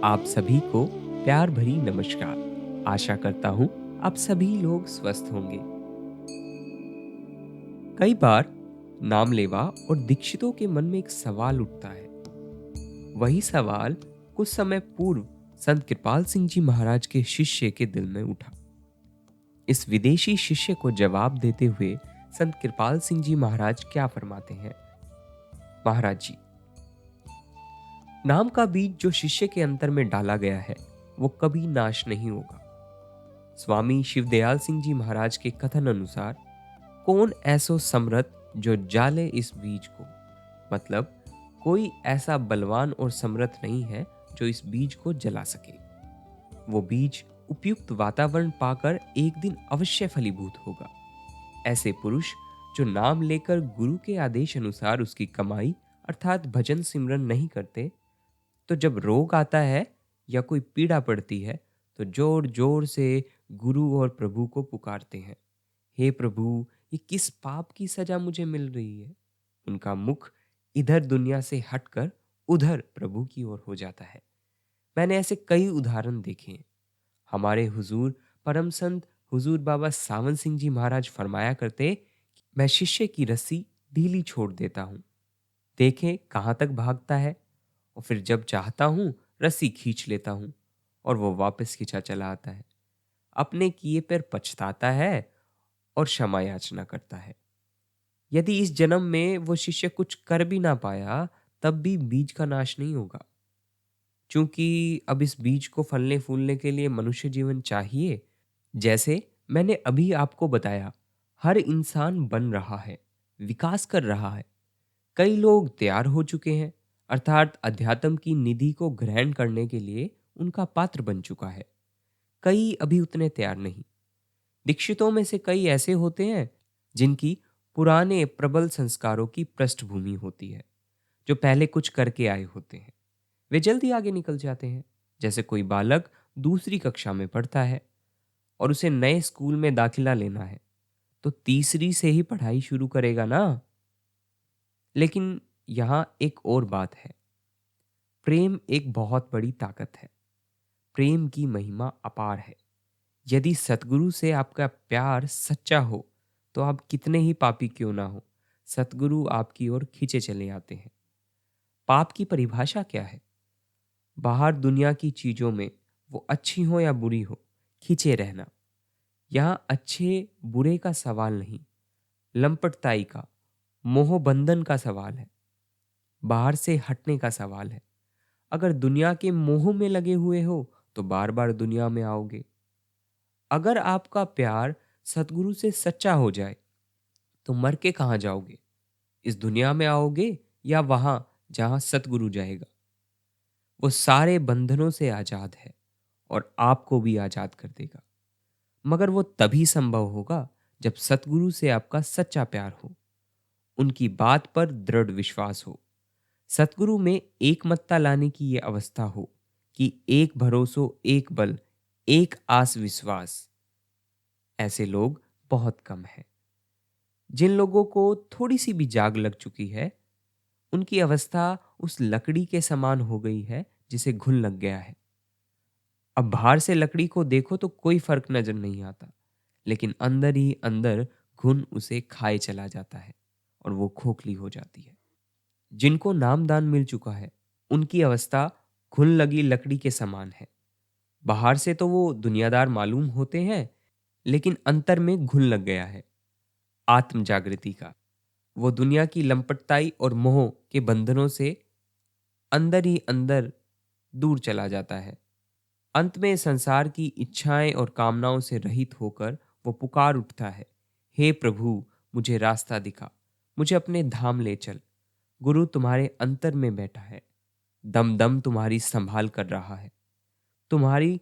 आप सभी को प्यार भरी नमस्कार। आशा करता हूँ आप सभी लोग स्वस्थ होंगे। कई बार नामलेवा और दीक्षितों के मन में एक सवाल उठता है। वही सवाल कुछ समय पूर्व संत कृपाल सिंह जी महाराज के शिष्य के दिल में उठा। इस विदेशी शिष्य को जवाब देते हुए संत कृपाल सिंह जी महाराज क्या फरमाते हैं। महाराज जी, नाम का बीज जो शिष्य के अंतर में डाला गया है वो कभी नाश नहीं होगा। स्वामी शिवदयाल सिंह जी महाराज के कथन अनुसार कौन ऐसो समर्थ जो जाले इस बीज को, मतलब कोई ऐसा बलवान और समर्थ नहीं है जो इस बीज को जला सके। वो बीज उपयुक्त वातावरण पाकर एक दिन अवश्य फलीभूत होगा। ऐसे पुरुष जो नाम लेकर गुरु के आदेश अनुसार उसकी कमाई अर्थात भजन सिमरन नहीं करते, तो जब रोग आता है या कोई पीड़ा पड़ती है तो जोर जोर से गुरु और प्रभु को पुकारते हैं, हे प्रभु, ये किस पाप की सजा मुझे मिल रही है। उनका मुख इधर दुनिया से हटकर उधर प्रभु की ओर हो जाता है। मैंने ऐसे कई उदाहरण देखे हैं। हमारे हुजूर परम संत हुजूर बाबा सावन सिंह जी महाराज फरमाया करते, मैं शिष्य की रस्सी ढीली छोड़ देता हूँ, देखें कहाँ तक भागता है, और फिर जब चाहता हूँ रस्सी खींच लेता हूँ और वो वापस खींचा चला आता है। अपने किए पर पछताता है और क्षमा याचना करता है। यदि इस जन्म में वो शिष्य कुछ कर भी ना पाया तब भी बीज का नाश नहीं होगा, क्योंकि अब इस बीज को फलने फूलने के लिए मनुष्य जीवन चाहिए। जैसे मैंने अभी आपको बताया, हर इंसान बन रहा है, विकास कर रहा है। कई लोग तैयार हो चुके हैं, अर्थात अध्यात्म की निधि को ग्रहण करने के लिए उनका पात्र बन चुका है। कई अभी उतने तैयार नहीं। दीक्षितों में से कई ऐसे होते हैं जिनकी पुराने प्रबल संस्कारों की पृष्ठभूमि होती है, जो पहले कुछ करके आए होते हैं। वे जल्दी आगे निकल जाते हैं। जैसे कोई बालक दूसरी कक्षा में पढ़ता है और उसे नए स्कूल में दाखिला लेना है, तो तीसरी से ही पढ़ाई शुरू करेगा ना। लेकिन यहाँ एक और बात है। प्रेम एक बहुत बड़ी ताकत है। प्रेम की महिमा अपार है। यदि सतगुरु से आपका प्यार सच्चा हो तो आप कितने ही पापी क्यों ना हो, सतगुरु आपकी ओर खींचे चले आते हैं। पाप की परिभाषा क्या है? बाहर दुनिया की चीजों में, वो अच्छी हो या बुरी हो, खींचे रहना। यहाँ अच्छे बुरे का सवाल नहीं, लंपटताई का, मोह बंधन का सवाल है। बाहर से हटने का सवाल है। अगर दुनिया के मोह में लगे हुए हो तो बार बार दुनिया में आओगे। अगर आपका प्यार सतगुरु से सच्चा हो जाए तो मर के कहाँ जाओगे? इस दुनिया में आओगे या वहां जहां सतगुरु जाएगा? वो सारे बंधनों से आजाद है और आपको भी आजाद कर देगा। मगर वो तभी संभव होगा जब सतगुरु से आपका सच्चा प्यार हो, उनकी बात पर दृढ़ विश्वास हो, सतगुरु में एकमतता लाने की ये अवस्था हो कि एक भरोसो, एक बल, एक आस विश्वास। ऐसे लोग बहुत कम हैं। जिन लोगों को थोड़ी सी भी जाग लग चुकी है, उनकी अवस्था उस लकड़ी के समान हो गई है जिसे घुन लग गया है। अब बाहर से लकड़ी को देखो तो कोई फर्क नजर नहीं आता, लेकिन अंदर ही अंदर घुन उसे खाए चला जाता है और वो खोखली हो जाती है। जिनको नामदान मिल चुका है, उनकी अवस्था घुन लगी लकड़ी के समान है। बाहर से तो वो दुनियादार मालूम होते हैं, लेकिन अंतर में घुन लग गया है आत्म जागृति का। वो दुनिया की लंपटताई और मोह के बंधनों से अंदर ही अंदर दूर चला जाता है। अंत में संसार की इच्छाएं और कामनाओं से रहित होकर वो पुकार उठता है, हे प्रभु, मुझे रास्ता दिखा, मुझे अपने धाम ले चल। गुरु तुम्हारे अंतर में बैठा है, दम दम तुम्हारी संभाल कर रहा है। तुम्हारी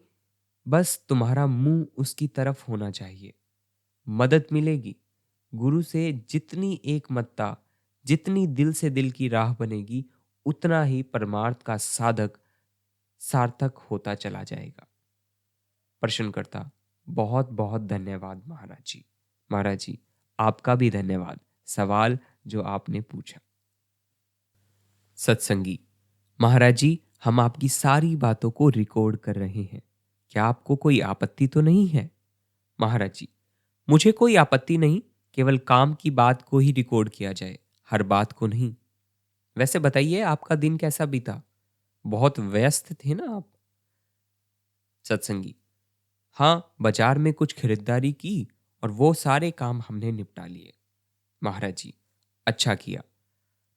बस तुम्हारा मुंह उसकी तरफ होना चाहिए, मदद मिलेगी। गुरु से जितनी एकमतता, जितनी दिल से दिल की राह बनेगी, उतना ही परमार्थ का साधक सार्थक होता चला जाएगा। प्रश्नकर्ता: बहुत बहुत धन्यवाद महाराज जी। महाराज जी, आपका भी धन्यवाद सवाल जो आपने पूछा। सत्संगी: महाराज जी, हम आपकी सारी बातों को रिकॉर्ड कर रहे हैं। क्या आपको कोई आपत्ति तो नहीं है? महाराज जी, मुझे कोई आपत्ति नहीं, केवल काम की बात को ही रिकॉर्ड किया जाए, हर बात को नहीं। वैसे बताइए, आपका दिन कैसा बीता? बहुत व्यस्त थे ना आप? सत्संगी, हाँ, बाजार में कुछ खरीदारी की और वो सारे काम हमने निपटा लिए। महाराज जी, अच्छा किया।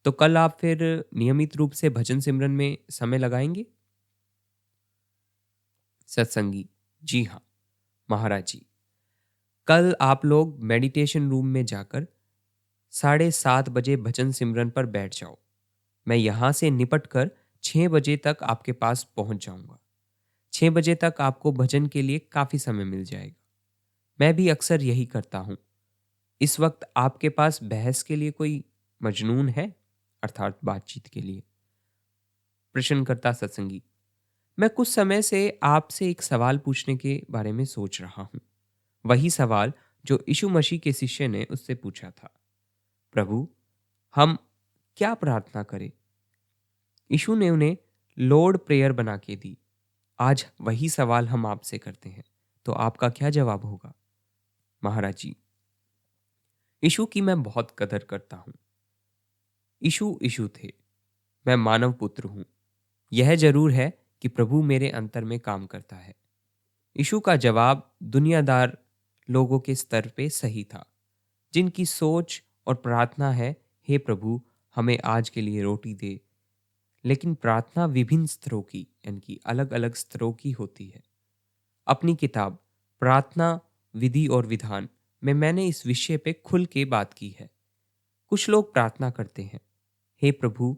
तो कल आप फिर नियमित रूप से भजन सिमरन में समय लगाएंगे? सत्संगी, जी हाँ। महाराज जी, कल आप लोग मेडिटेशन रूम में जाकर 7:30 बजे भजन सिमरन पर बैठ जाओ। मैं यहाँ से निपट कर 6 बजे तक आपके पास पहुँच जाऊँगा। 6 बजे तक आपको भजन के लिए काफ़ी समय मिल जाएगा। मैं भी अक्सर यही करता हूँ। इस वक्त आपके पास बहस के लिए कोई मजनून है, अर्थात बातचीत के लिए? प्रश्नकर्ता सत्संगी, मैं कुछ समय से आपसे एक सवाल पूछने के बारे में सोच रहा हूँ। वही सवाल जो यीशु मसीह के शिष्य ने उससे पूछा था। प्रभु, हम क्या प्रार्थना करें? यीशु ने उन्हें लॉर्ड प्रेयर बना के दी। आज वही सवाल हम आपसे करते हैं, तो आपका क्या जवाब होगा? महाराज जी, यीशु की मैं बहुत कदर करता हूँ। यीशु यीशु थे, मैं मानव पुत्र हूँ। यह जरूर है कि प्रभु मेरे अंतर में काम करता है। यीशु का जवाब दुनियादार लोगों के स्तर पे सही था, जिनकी सोच और प्रार्थना है, हे प्रभु, हमें आज के लिए रोटी दे। लेकिन प्रार्थना विभिन्न स्तरों की, यानी कि अलग अलग स्तरों की होती है। अपनी किताब प्रार्थना विधि और विधान में मैंने इस विषय पे खुल के बात की है। कुछ लोग प्रार्थना करते हैं, हे प्रभु,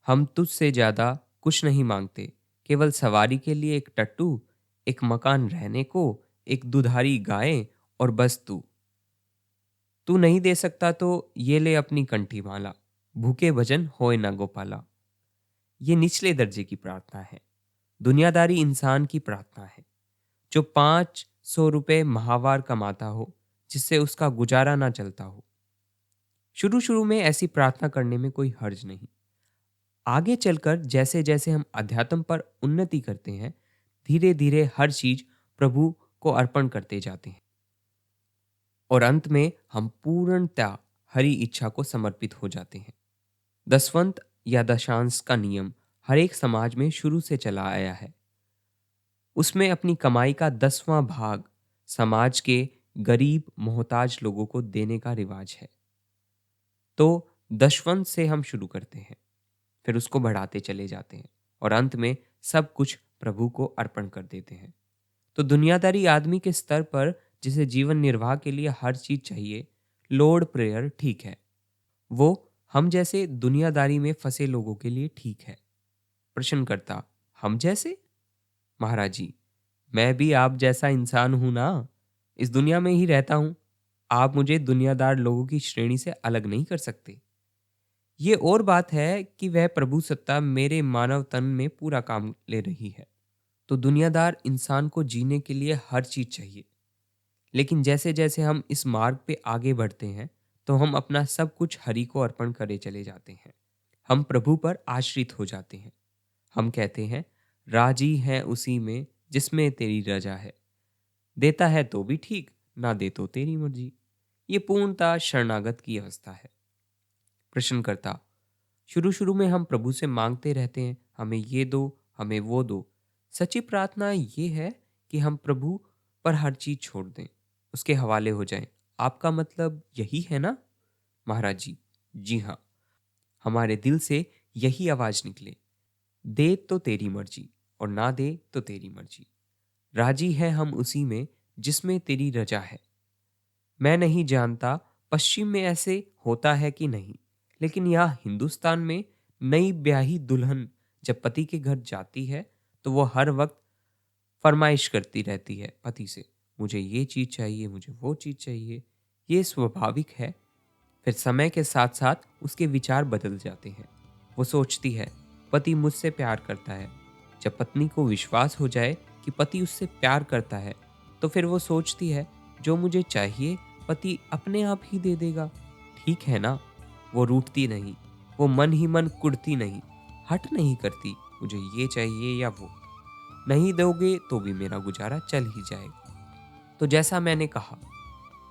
हम तुझसे ज़्यादा कुछ नहीं मांगते, केवल सवारी के लिए एक टट्टू, एक मकान रहने को, एक दुधारी गाय, और बस तू तू नहीं दे सकता तो ये ले अपनी कंठी माला, भूखे भजन होए ना गोपाला। ये निचले दर्जे की प्रार्थना है, दुनियादारी इंसान की प्रार्थना है, जो 500 रुपये माहवार कमाता हो, जिससे उसका गुजारा ना चलता हो। शुरू शुरू में ऐसी प्रार्थना करने में कोई हर्ज नहीं। आगे चलकर जैसे जैसे हम अध्यात्म पर उन्नति करते हैं, धीरे धीरे हर चीज प्रभु को अर्पण करते जाते हैं, और अंत में हम पूर्णतः हरी इच्छा को समर्पित हो जाते हैं। दसवंत या दशांश का नियम हर एक समाज में शुरू से चला आया है। उसमें अपनी कमाई का 10वां भाग समाज के गरीब मोहताज लोगों को देने का रिवाज है। तो दशवंत से हम शुरू करते हैं, फिर उसको बढ़ाते चले जाते हैं, और अंत में सब कुछ प्रभु को अर्पण कर देते हैं। तो दुनियादारी आदमी के स्तर पर, जिसे जीवन निर्वाह के लिए हर चीज चाहिए, लॉर्ड प्रेयर ठीक है। वो हम जैसे दुनियादारी में फंसे लोगों के लिए ठीक है। प्रश्नकर्ता, हम जैसे? महाराज जी, मैं भी आप जैसा इंसान हूं ना, इस दुनिया में ही रहता हूं। आप मुझे दुनियादार लोगों की श्रेणी से अलग नहीं कर सकते। ये और बात है कि वह प्रभु सत्ता मेरे मानव तन में पूरा काम ले रही है। तो दुनियादार इंसान को जीने के लिए हर चीज चाहिए, लेकिन जैसे जैसे हम इस मार्ग पे आगे बढ़ते हैं, तो हम अपना सब कुछ हरि को अर्पण करे चले जाते हैं। हम प्रभु पर आश्रित हो जाते हैं। हम कहते हैं, राजी है उसी में जिसमें तेरी रजा है। देता है तो भी ठीक, ना दे तो तेरी मर्जी। ये पूर्णतः शरणागत की अवस्था है। प्रश्नकर्ता, शुरू शुरू में हम प्रभु से मांगते रहते हैं, हमें ये दो, हमें वो दो। सच्ची प्रार्थना ये है कि हम प्रभु पर हर चीज छोड़ दें, उसके हवाले हो जाएं। आपका मतलब यही है ना? महाराज जी, जी हाँ, हमारे दिल से यही आवाज निकले, दे तो तेरी मर्जी और ना दे तो तेरी मर्जी। राजी है हम उसी में जिसमें तेरी रजा है। मैं नहीं जानता पश्चिम में ऐसे होता है कि नहीं, लेकिन यहाँ हिंदुस्तान में नई ब्याही दुल्हन जब पति के घर जाती है, तो वो हर वक्त फरमाइश करती रहती है पति से, मुझे ये चीज़ चाहिए, मुझे वो चीज़ चाहिए। ये स्वाभाविक है। फिर समय के साथ साथ उसके विचार बदल जाते हैं। वो सोचती है, पति मुझसे प्यार करता है। जब पत्नी को विश्वास हो जाए कि पति उससे प्यार करता है, तो फिर वो सोचती है, जो मुझे चाहिए पति अपने आप ही दे देगा। ठीक है ना? वो रूठती नहीं, वो मन ही मन कुढ़ती नहीं, हट नहीं करती, मुझे ये चाहिए या वो, नहीं दोगे तो भी मेरा गुजारा चल ही जाएगा। तो जैसा मैंने कहा,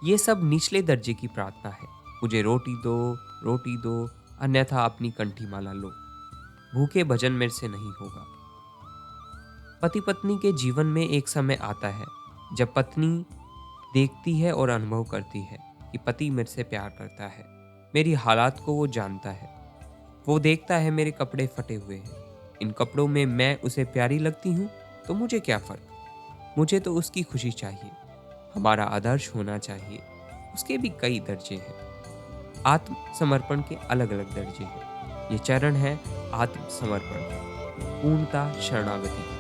ये सब निचले दर्जे की प्रार्थना है। मुझे रोटी दो, अन्यथा अपनी कंठी माला लो। भूखे भजन मेरे से नहीं होगा। पति पत्नी के जीवन में एक समय आता है जब पत्नी देखती है और अनुभव करती है कि पति मेरे से प्यार करता है। मेरी हालात को वो जानता है। वो देखता है मेरे कपड़े फटे हुए हैं, इन कपड़ों में मैं उसे प्यारी लगती हूँ, तो मुझे क्या फर्क। मुझे तो उसकी खुशी चाहिए। हमारा आदर्श होना चाहिए। उसके भी कई दर्जे हैं। आत्मसमर्पण के अलग अलग दर्जे हैं। ये चरण है आत्मसमर्पण, पूर्णता, शरणागति।